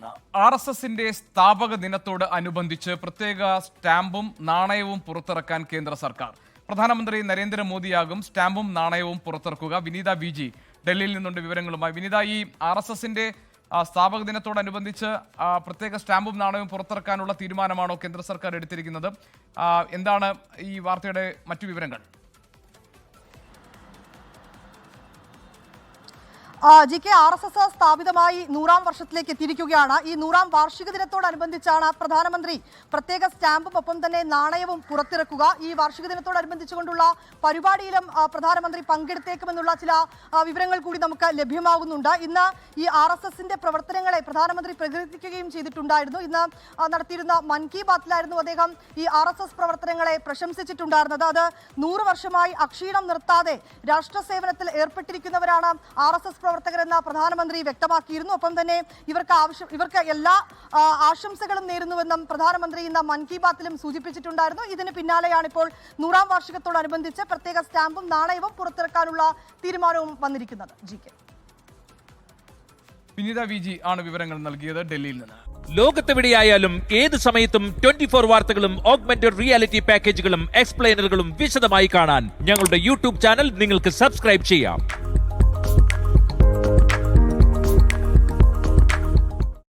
നിന്ന് RSSന്റെ സ്ഥാപക ദിനത്തോട് അനുബന്ധിച്ച് പ്രത്യേക സ്റ്റാമ്പും നാണയവും പുറത്തിറക്കാൻ കേന്ദ്ര സർക്കാർ. പ്രധാനമന്ത്രി നരേന്ദ്രമോദിയാകും സ്റ്റാമ്പും നാണയവും പുറത്തിറക്കുക. വിനീത VG ഡൽഹിയിൽ നിന്നുണ്ട് വിവരങ്ങളുമായി. വിനീത, ഈ RSSന്റെ സ്ഥാപക ദിനത്തോടനുബന്ധിച്ച് പ്രത്യേക സ്റ്റാമ്പും നാണയവും പുറത്തിറക്കാനുള്ള തീരുമാനമാണോ കേന്ദ്ര സർക്കാർ എടുത്തിരിക്കുന്നത്? എന്താണ് ഈ വാർത്തയുടെ മറ്റു വിവരങ്ങൾ? GK, RSS സ്ഥാപിതമായി 100ാം വർഷത്തിലേക്ക് എത്തിയിരിക്കുകയാണ്. ഈ 100ാം വാർഷിക ദിനത്തോടനുബന്ധിച്ചാണ് പ്രധാനമന്ത്രി പ്രത്യേക സ്റ്റാമ്പും ഒപ്പം തന്നെ നാണയവും പുറത്തിറക്കുക. ഈ വാർഷിക ദിനത്തോടനുബന്ധിച്ചുകൊണ്ടുള്ള പരിപാടിയിലും പ്രധാനമന്ത്രി പങ്കെടുത്തേക്കുമെന്നുള്ള ചില വിവരങ്ങൾ കൂടി നമുക്ക് ലഭ്യമാകുന്നുണ്ട്. ഇന്ന് ഈ RSSന്റെ പ്രവർത്തനങ്ങളെ പ്രധാനമന്ത്രി പ്രകീർത്തിക്കുകയും ചെയ്തിട്ടുണ്ടായിരുന്നു. ഇന്ന് നടത്തിയിരുന്ന മൻ കി ബാത്തിലായിരുന്നു അദ്ദേഹം ഈ RSS പ്രവർത്തനങ്ങളെ പ്രശംസിച്ചിട്ടുണ്ടായിരുന്നത്. അത് 100 വർഷമായി അക്ഷീണം നിർത്താതെ രാഷ്ട്രസേവനത്തിൽ ഏർപ്പെട്ടിരിക്കുന്നവരാണ് RSS പ്രവർത്തകരെന്ന് പ്രധാനമന്ത്രി വ്യക്തമാക്കിയിരുന്നു. ഒപ്പം തന്നെ ഇവർക്ക് എല്ലാ ആശംസകളും നേരുന്നുവെന്നും പ്രധാനമന്ത്രി ഇന്ന് മൻ കി ബാത്തിലും സൂചിപ്പിച്ചിട്ടുണ്ടായിരുന്നു. ഇതിന് പിന്നാലെയാണ് ഇപ്പോൾ 100ാം വാർഷികത്തോടനുബന്ധിച്ച് പ്രത്യേക സ്റ്റാമ്പും നാണയവും പുറത്തിറക്കാനുള്ള തീരുമാനവും വന്നിരിക്കുന്നത്. GK. വിനീത VG ആണ് വിവരങ്ങൾ നൽകിയത് ഡൽഹിയിൽ നിന്ന്. ലോകത്തെവിടെയായാലും ഏത് സമയത്തും 24 വാർത്തകളും ഓഗ്മെന്റഡ് റിയാലിറ്റി പാക്കേജുകളും എക്സ്പ്ലെയിനറുകളും വിശദമായി കാണാൻ ഞങ്ങളുടെ യൂട്യൂബ് ചാനൽ നിങ്ങൾക്ക് സബ്സ്ക്രൈബ് ചെയ്യാം.